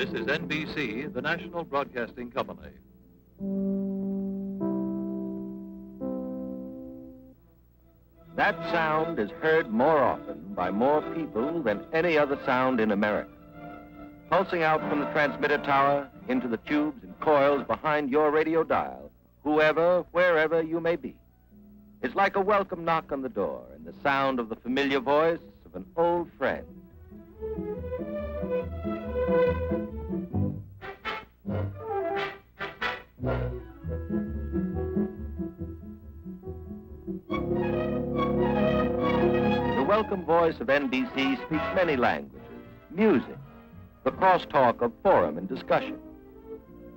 This is NBC, the national broadcasting company. That sound is heard more often by more people than any other sound in America. Pulsing out from the transmitter tower into the tubes and coils behind your radio dial, whoever, wherever you may be. It's like a welcome knock on the door and the sound of the familiar voice of an old friend. The welcome voice of NBC speaks many languages, music, the crosstalk of forum and discussion.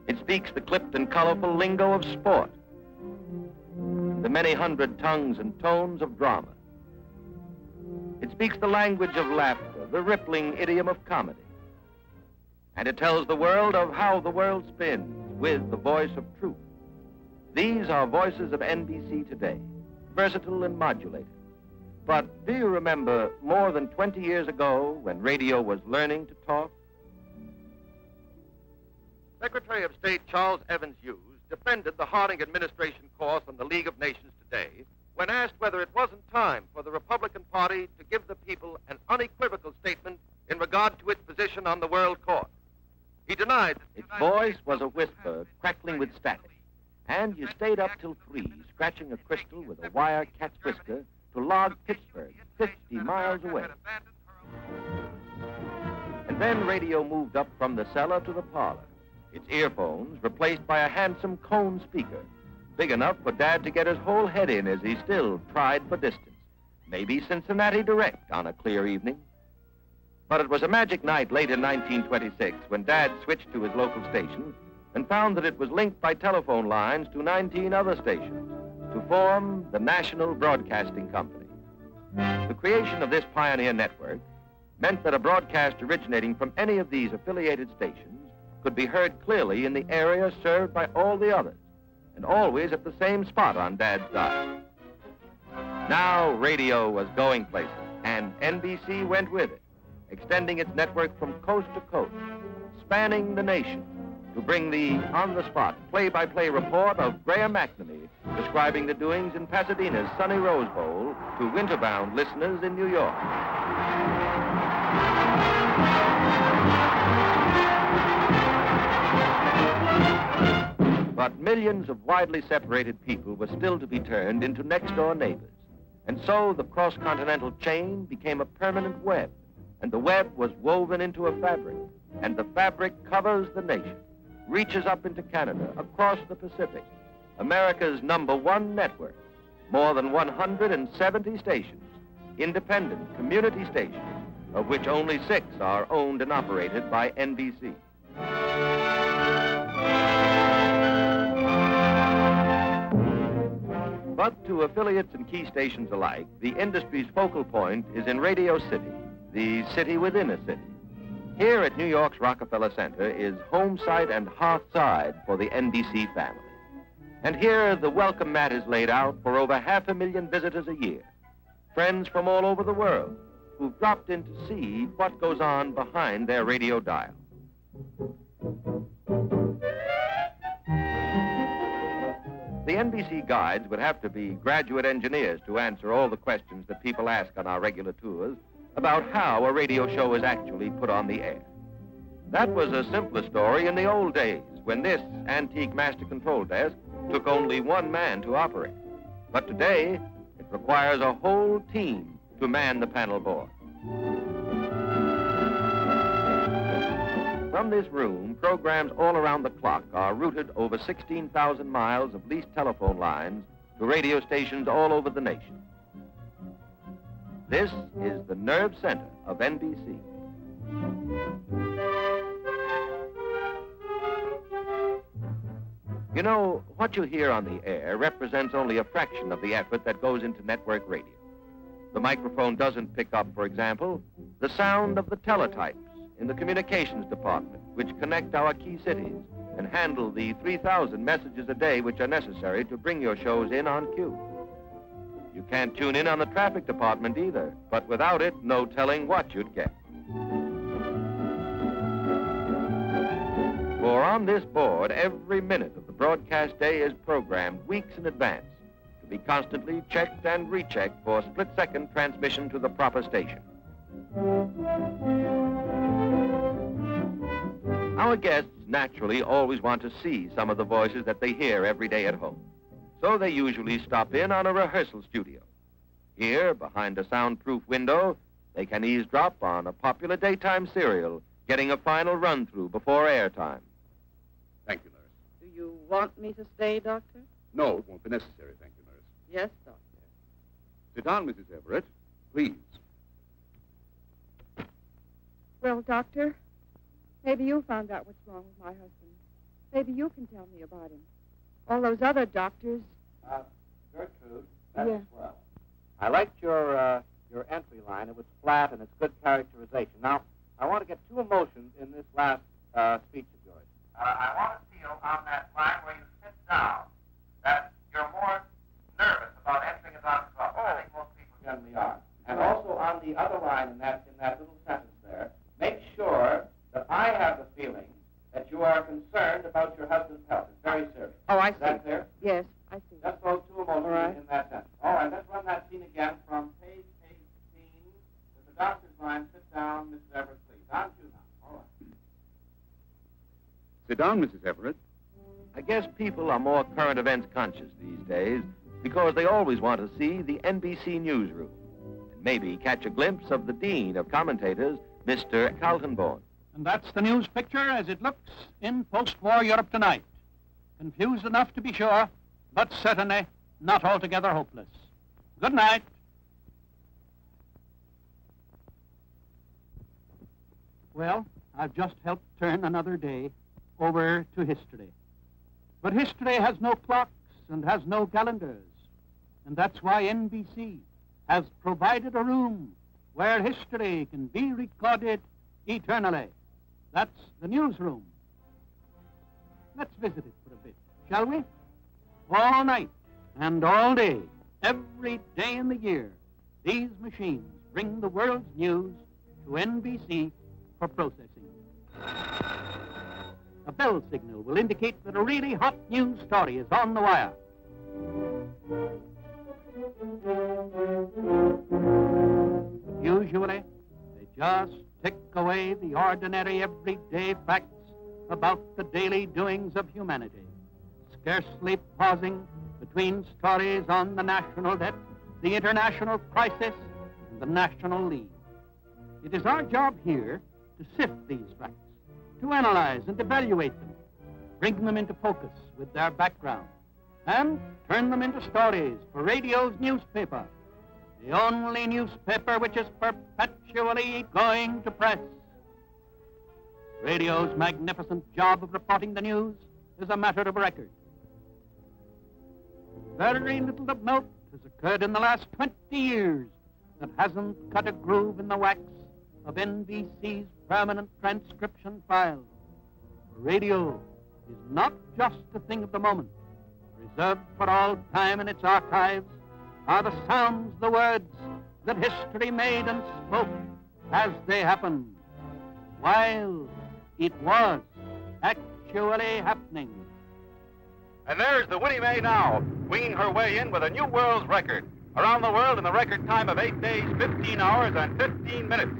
It speaks the clipped and colorful lingo of sport, the many hundred tongues and tones of drama. It speaks the language of laughter, the rippling idiom of comedy. And it tells the world of how the world spins with the voice of truth. These are voices of NBC today, versatile and modulated. But do you remember more than 20 years ago when radio was learning to talk? Secretary of State Charles Evans Hughes defended the Harding administration course on the League of Nations today when asked whether it wasn't time for the Republican Party to give the people an unequivocal statement in regard to its position on the world court. He denied that its voice was a whisper crackling with static, and you stayed up till 3 scratching a crystal with a wire cat's whisker to log Pittsburgh 50 miles away. And then radio moved up from the cellar to the parlor, its earphones replaced by a handsome cone speaker, big enough for Dad to get his whole head in as he still tried for distance. Maybe Cincinnati Direct on a clear evening. But it was a magic night late in 1926 when Dad switched to his local station and found that it was linked by telephone lines to 19 other stations to form the National Broadcasting Company. The creation of this pioneer network meant that a broadcast originating from any of these affiliated stations could be heard clearly in the area served by all the others, and always at the same spot on Dad's dial. Now radio was going places, and NBC went with it, extending its network from coast to coast, spanning the nation, to bring the on-the-spot, play-by-play report of Graham McNamee describing the doings in Pasadena's sunny Rose Bowl to winter-bound listeners in New York. But millions of widely separated people were still to be turned into next-door neighbors. And so the cross-continental chain became a permanent web, and the web was woven into a fabric, and the fabric covers the nation, reaches up into Canada, across the Pacific, America's #1 network, more than 170 stations, independent community stations, of which only 6 are owned and operated by NBC. But to affiliates and key stations alike, the industry's focal point is in Radio City, the city within a city. Here at New York's Rockefeller Center is home site and hearth side for the NBC family. And here the welcome mat is laid out for over 500,000 visitors a year, friends from all over the world who've dropped in to see what goes on behind their radio dial. The NBC guides would have to be graduate engineers to answer all the questions that people ask on our regular tours about how a radio show is actually put on the air. That was a simpler story in the old days when this antique master control desk took only one man to operate. But today, it requires a whole team to man the panel board. From this room, programs all around the clock are routed over 16,000 miles of leased telephone lines to radio stations all over the nation. This is the nerve center of NBC. You know, what you hear on the air represents only a fraction of the effort that goes into network radio. The microphone doesn't pick up, for example, the sound of the teletypes in the communications department, which connect our key cities and handle the 3,000 messages a day which are necessary to bring your shows in on cue. You can't tune in on the traffic department either, but without it, no telling what you'd get. For on this board, every minute of the broadcast day is programmed weeks in advance to be constantly checked and rechecked for split-second transmission to the proper station. Our guests naturally always want to see some of the voices that they hear every day at home. So they usually stop in on a rehearsal studio. Here, behind a soundproof window, they can eavesdrop on a popular daytime serial, getting a final run-through before airtime. Thank you, nurse. Do you want me to stay, Doctor? No, it won't be necessary, thank you, nurse. Yes, Doctor. Sit down, Mrs. Everett, please. Well, Doctor, maybe you found out what's wrong with my husband. Maybe you can tell me about him. All those other doctors... Gertrude, that's Yeah. swell. I liked your entry line. It was flat and it's good characterization. Now, I want to get two emotions in this last speech of yours. I want to feel on that line where you sit down that you're more nervous about entering a doctor's office. I think most people generally are. And also on the other line in that little sentence there, make sure that I have the feeling that you are concerned about your husband's health. It's very serious. Oh, I Is see. that clear? Yes, I see. Just those two emotions All right. in that sentence. All right, let's run that scene again from page 18. With the doctor's line, sit down, Mrs. Everett, please. On to now. All right. Sit down, Mrs. Everett. I guess people are more current events conscious these days because they always want to see the NBC newsroom and maybe catch a glimpse of the dean of commentators, Mr. Kaltenborn. And that's the news picture as it looks in post-war Europe tonight. Confused enough to be sure, but certainly not altogether hopeless. Good night. Well, I've just helped turn another day over to history. But history has no clocks and has no calendars. And that's why NBC has provided a room where history can be recorded eternally. That's the newsroom. Let's visit it for a bit, shall we? All night and all day, every day in the year, these machines bring the world's news to NBC for processing. A bell signal will indicate that a really hot news story is on the wire. Usually, they just tick away the ordinary, everyday facts about the daily doings of humanity, scarcely pausing between stories on the national debt, the international crisis, and the National League. It is our job here to sift these facts, to analyze and evaluate them, bring them into focus with their background, and turn them into stories for radio's newspaper, the only newspaper which is perpetually going to press. Radio's magnificent job of reporting the news is a matter of record. Very little of note has occurred in the last 20 years that hasn't cut a groove in the wax of NBC's permanent transcription file. Radio is not just a thing of the moment. Reserved for all time in its archives are the sounds, the words that history made and spoke as they happened, while it was actually happening. And there's the Winnie Mae now, winging her way in with a new world's record. Around the world in the record time of 8 days, 15 hours, and 15 minutes.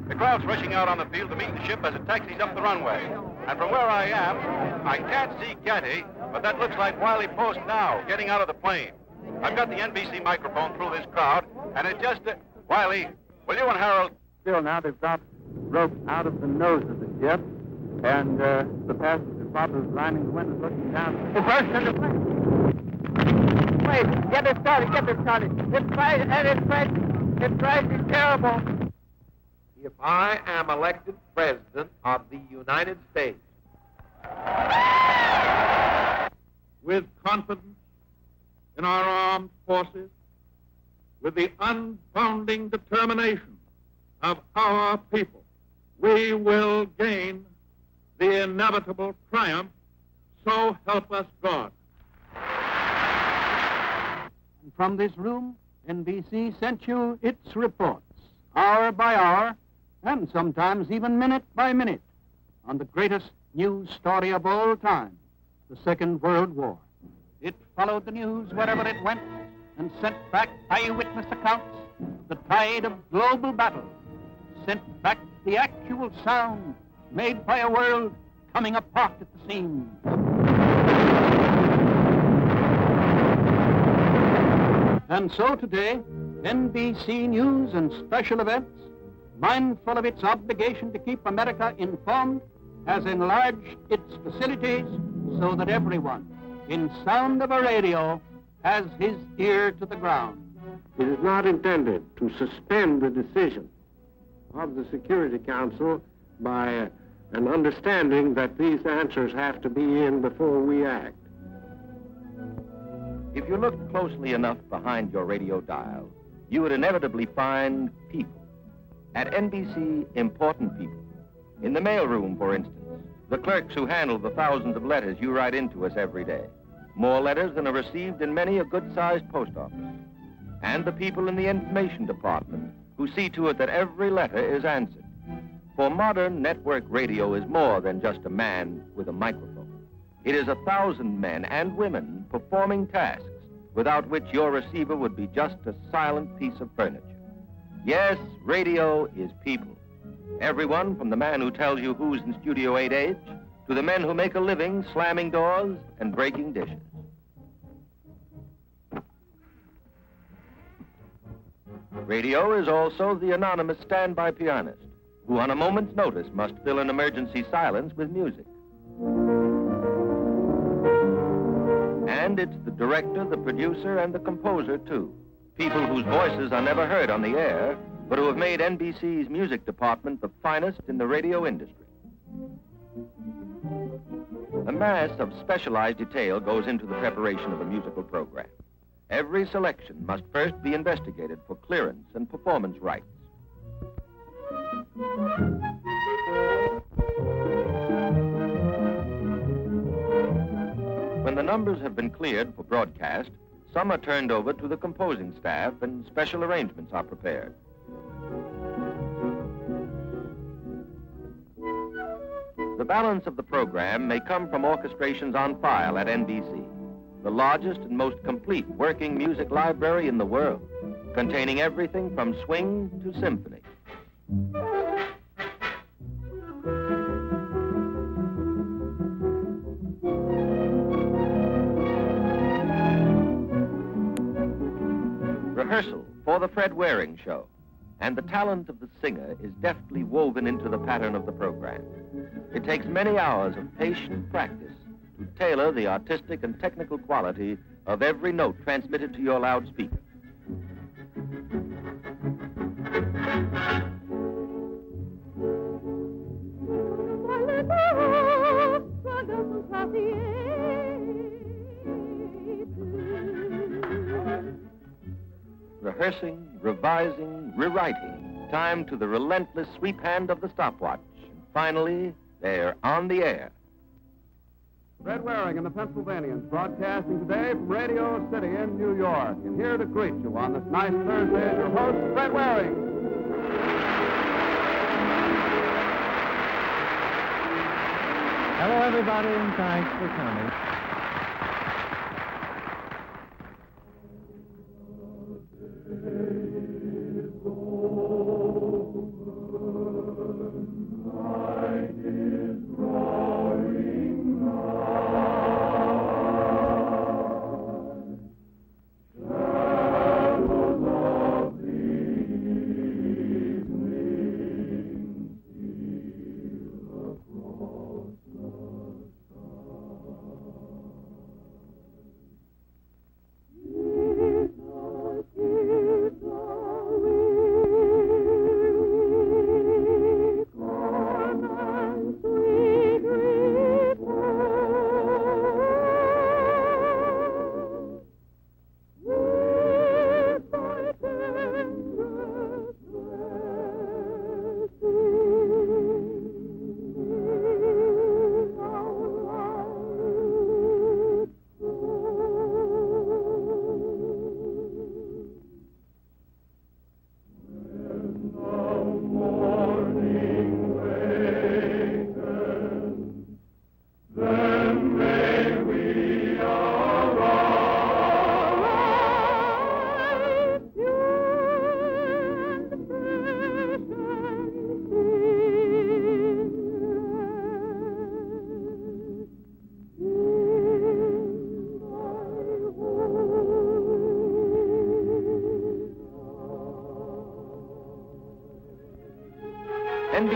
The crowd's rushing out on the field to meet the ship as it taxis up the runway. And from where I am, I can't see Getty, but that looks like Wiley Post now, getting out of the plane. I've got the NBC microphone through this crowd, and it just... Wiley, will you and Harold... Still now they've got rope out of the nose of the ship, and the passenger bottles lining the windows looking down. It burst into flame. Wait, get it started. It's rising terrible. If I am elected president of the United States, with confidence in our armed forces, with the unbounding determination of our people, we will gain the inevitable triumph, so help us God. And from this room, NBC sent you its reports, hour by hour, and sometimes even minute by minute, on the greatest news story of all time, the Second World War. It followed the news wherever it went and sent back eyewitness accounts of the tide of global battle, sent back the actual sound made by a world coming apart at the seams. And so today, NBC News and Special Events, mindful of its obligation to keep America informed, has enlarged its facilities so that everyone in sound of a radio has his ear to the ground. It is not intended to suspend the decision of the Security Council by an understanding that these answers have to be in before we act. If you looked closely enough behind your radio dial, you would inevitably find people. At NBC, important people. In the mailroom, for instance, the clerks who handle the thousands of letters you write into us every day. More letters than are received in many a good-sized post office. And the people in the information department who see to it that every letter is answered. For modern network radio is more than just a man with a microphone. It is 1,000 men and women performing tasks without which your receiver would be just a silent piece of furniture. Yes, radio is people. Everyone from the man who tells you who's in Studio 8H to the men who make a living slamming doors and breaking dishes. Radio is also the anonymous standby pianist who on a moment's notice must fill an emergency silence with music. And it's the director, the producer, and the composer, too. People whose voices are never heard on the air, but who have made NBC's music department the finest in the radio industry. A mass of specialized detail goes into the preparation of a musical program. Every selection must first be investigated for clearance and performance rights. When the numbers have been cleared for broadcast, some are turned over to the composing staff and special arrangements are prepared. The balance of the program may come from orchestrations on file at NBC, the largest and most complete working music library in the world, containing everything from swing to symphony. Rehearsal for the Fred Waring Show, and the talent of the singer is deftly woven into the pattern of the program. It takes many hours of patient practice to tailor the artistic and technical quality of every note transmitted to your loudspeaker. Rehearsing, revising, rewriting, time to the relentless sweep hand of the stopwatch. And finally, they're on the air. Fred Waring and the Pennsylvanians broadcasting today from Radio City in New York. And here to greet you on this nice Thursday is your host, Fred Waring. Hello, everybody, and thanks for coming.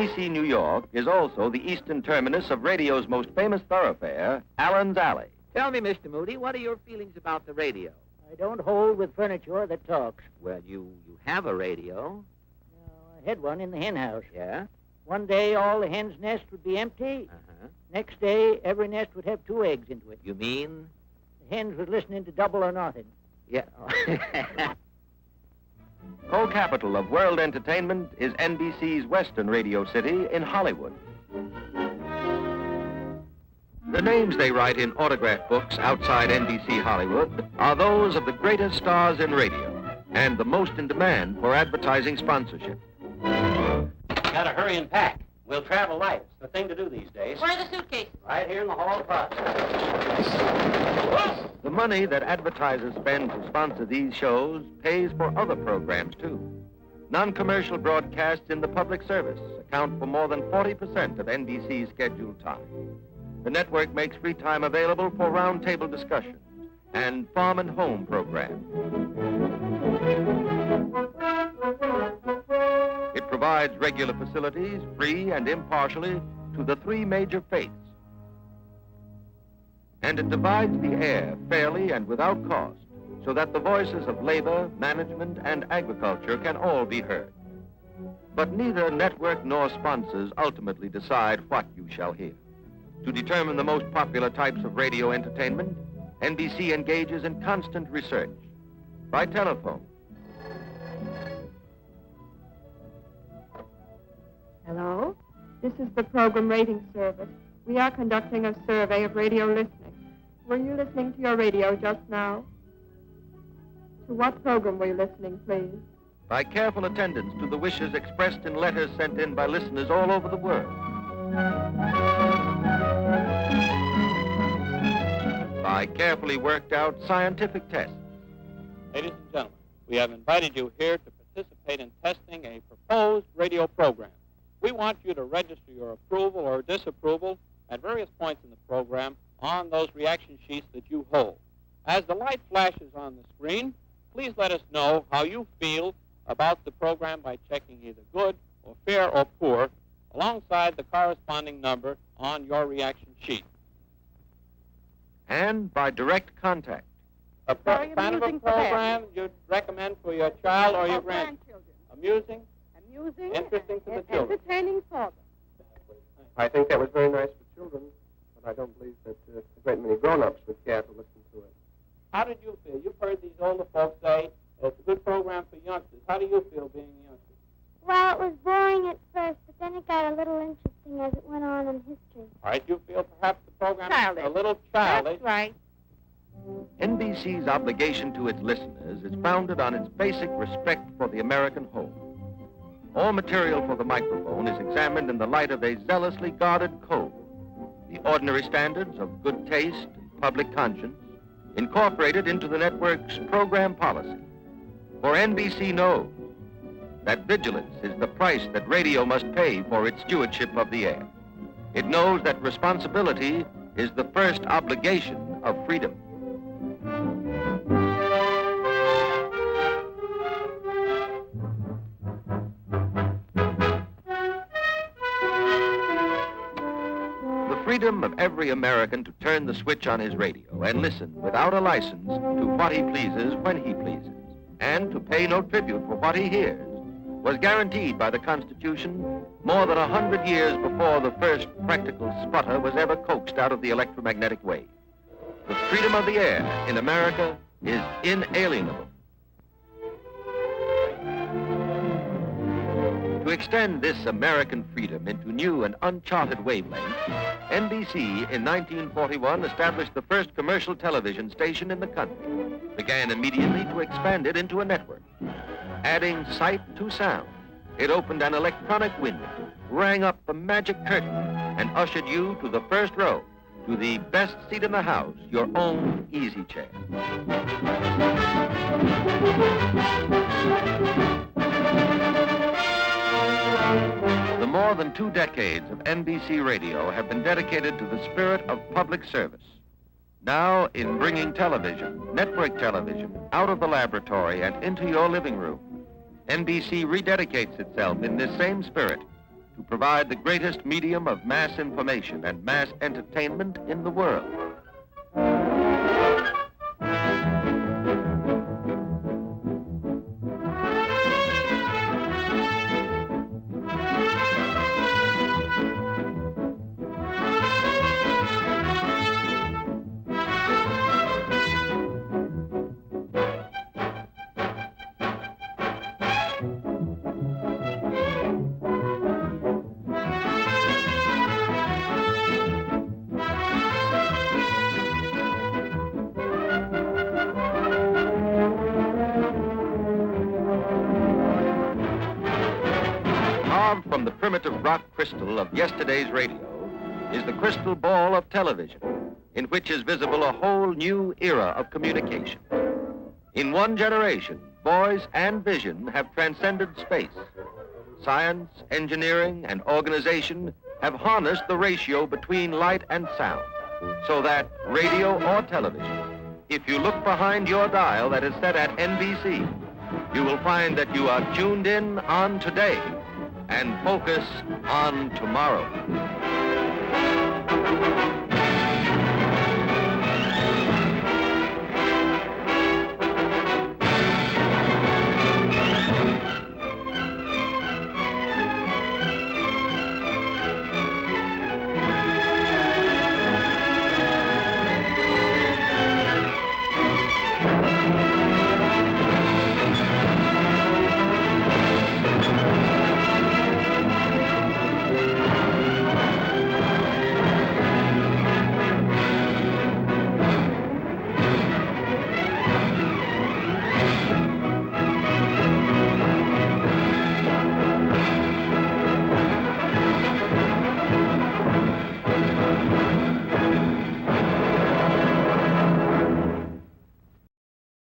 NBC New York is also the eastern terminus of radio's most famous thoroughfare, Allen's Alley. Tell me, Mr. Moody, what are your feelings about the radio? I don't hold with furniture that talks. Well, you have a radio. No, I had one in the hen house. Yeah? One day, all the hen's nest would be empty. Uh-huh. Next day, every nest would have 2 eggs into it. You mean? The hens was listening to Double or Nothing. Yeah. Co-capital of world entertainment is NBC's Western Radio City in Hollywood. The names they write in autograph books outside NBC Hollywood are those of the greatest stars in radio and the most in demand for advertising sponsorship. Gotta hurry and pack. We'll travel light. It's the thing to do these days. Where are the suitcases? Right here in the hall box. The money that advertisers spend to sponsor these shows pays for other programs, too. Non-commercial broadcasts in the public service account for more than 40% of NBC's scheduled time. The network makes free time available for roundtable discussions and farm and home programs. It provides regular facilities, free and impartially, to the 3 major faiths. And it divides the air fairly and without cost, so that the voices of labor, management, and agriculture can all be heard. But neither network nor sponsors ultimately decide what you shall hear. To determine the most popular types of radio entertainment, NBC engages in constant research by telephone. Hello? This is the Program Rating Service. We are conducting a survey of radio listening. Were you listening to your radio just now? To what program were you listening, please? By careful attendance to the wishes expressed in letters sent in by listeners all over the world. By carefully worked out scientific tests. Ladies and gentlemen, we have invited you here to participate in testing a proposed radio program. We want you to register your approval or disapproval at various points in the program on those reaction sheets that you hold. As the light flashes on the screen, please let us know how you feel about the program by checking either good or fair or poor alongside the corresponding number on your reaction sheet. And by direct contact. A kind of a program you'd recommend for your child or your grandchildren. Amusing, interesting to the children. Entertaining for them. I think that was very nice for children, but I don't believe that a great many grown-ups would care to listen to it. How did you feel? You've heard these older folks say it's a good program for youngsters. How do you feel being a youngster? Well, it was boring at first, but then it got a little interesting as it went on in history. All right, you feel perhaps the program Childish. is a little childish. That's right. NBC's obligation to its listeners is founded on its basic respect for the American home. All material for the microphone is examined in the light of a zealously guarded code. The ordinary standards of good taste and public conscience incorporated into the network's program policy. For NBC knows that vigilance is the price that radio must pay for its stewardship of the air. It knows that responsibility is the first obligation of freedom. The freedom of every American to turn the switch on his radio and listen without a license to what he pleases when he pleases, and to pay no tribute for what he hears, was guaranteed by the Constitution more than 100 years before the first practical sputter was ever coaxed out of the electromagnetic wave. The freedom of the air in America is inalienable. To extend this American freedom into new and uncharted wavelengths, NBC in 1941 established the first commercial television station in the country, began immediately to expand it into a network. Adding sight to sound, it opened an electronic window, rang up the magic curtain, and ushered you to the first row, to the best seat in the house, your own easy chair. The more than 2 decades of NBC radio have been dedicated to the spirit of public service. Now, in bringing television, network television, out of the laboratory and into your living room, NBC rededicates itself in this same spirit to provide the greatest medium of mass information and mass entertainment in the world. From the primitive rock crystal of yesterday's radio is the crystal ball of television, in which is visible a whole new era of communication. In one generation, voice and vision have transcended space. Science, engineering, and organization have harnessed the ratio between light and sound, so that radio or television, if you look behind your dial that is set at NBC, you will find that you are tuned in on today and focus on tomorrow.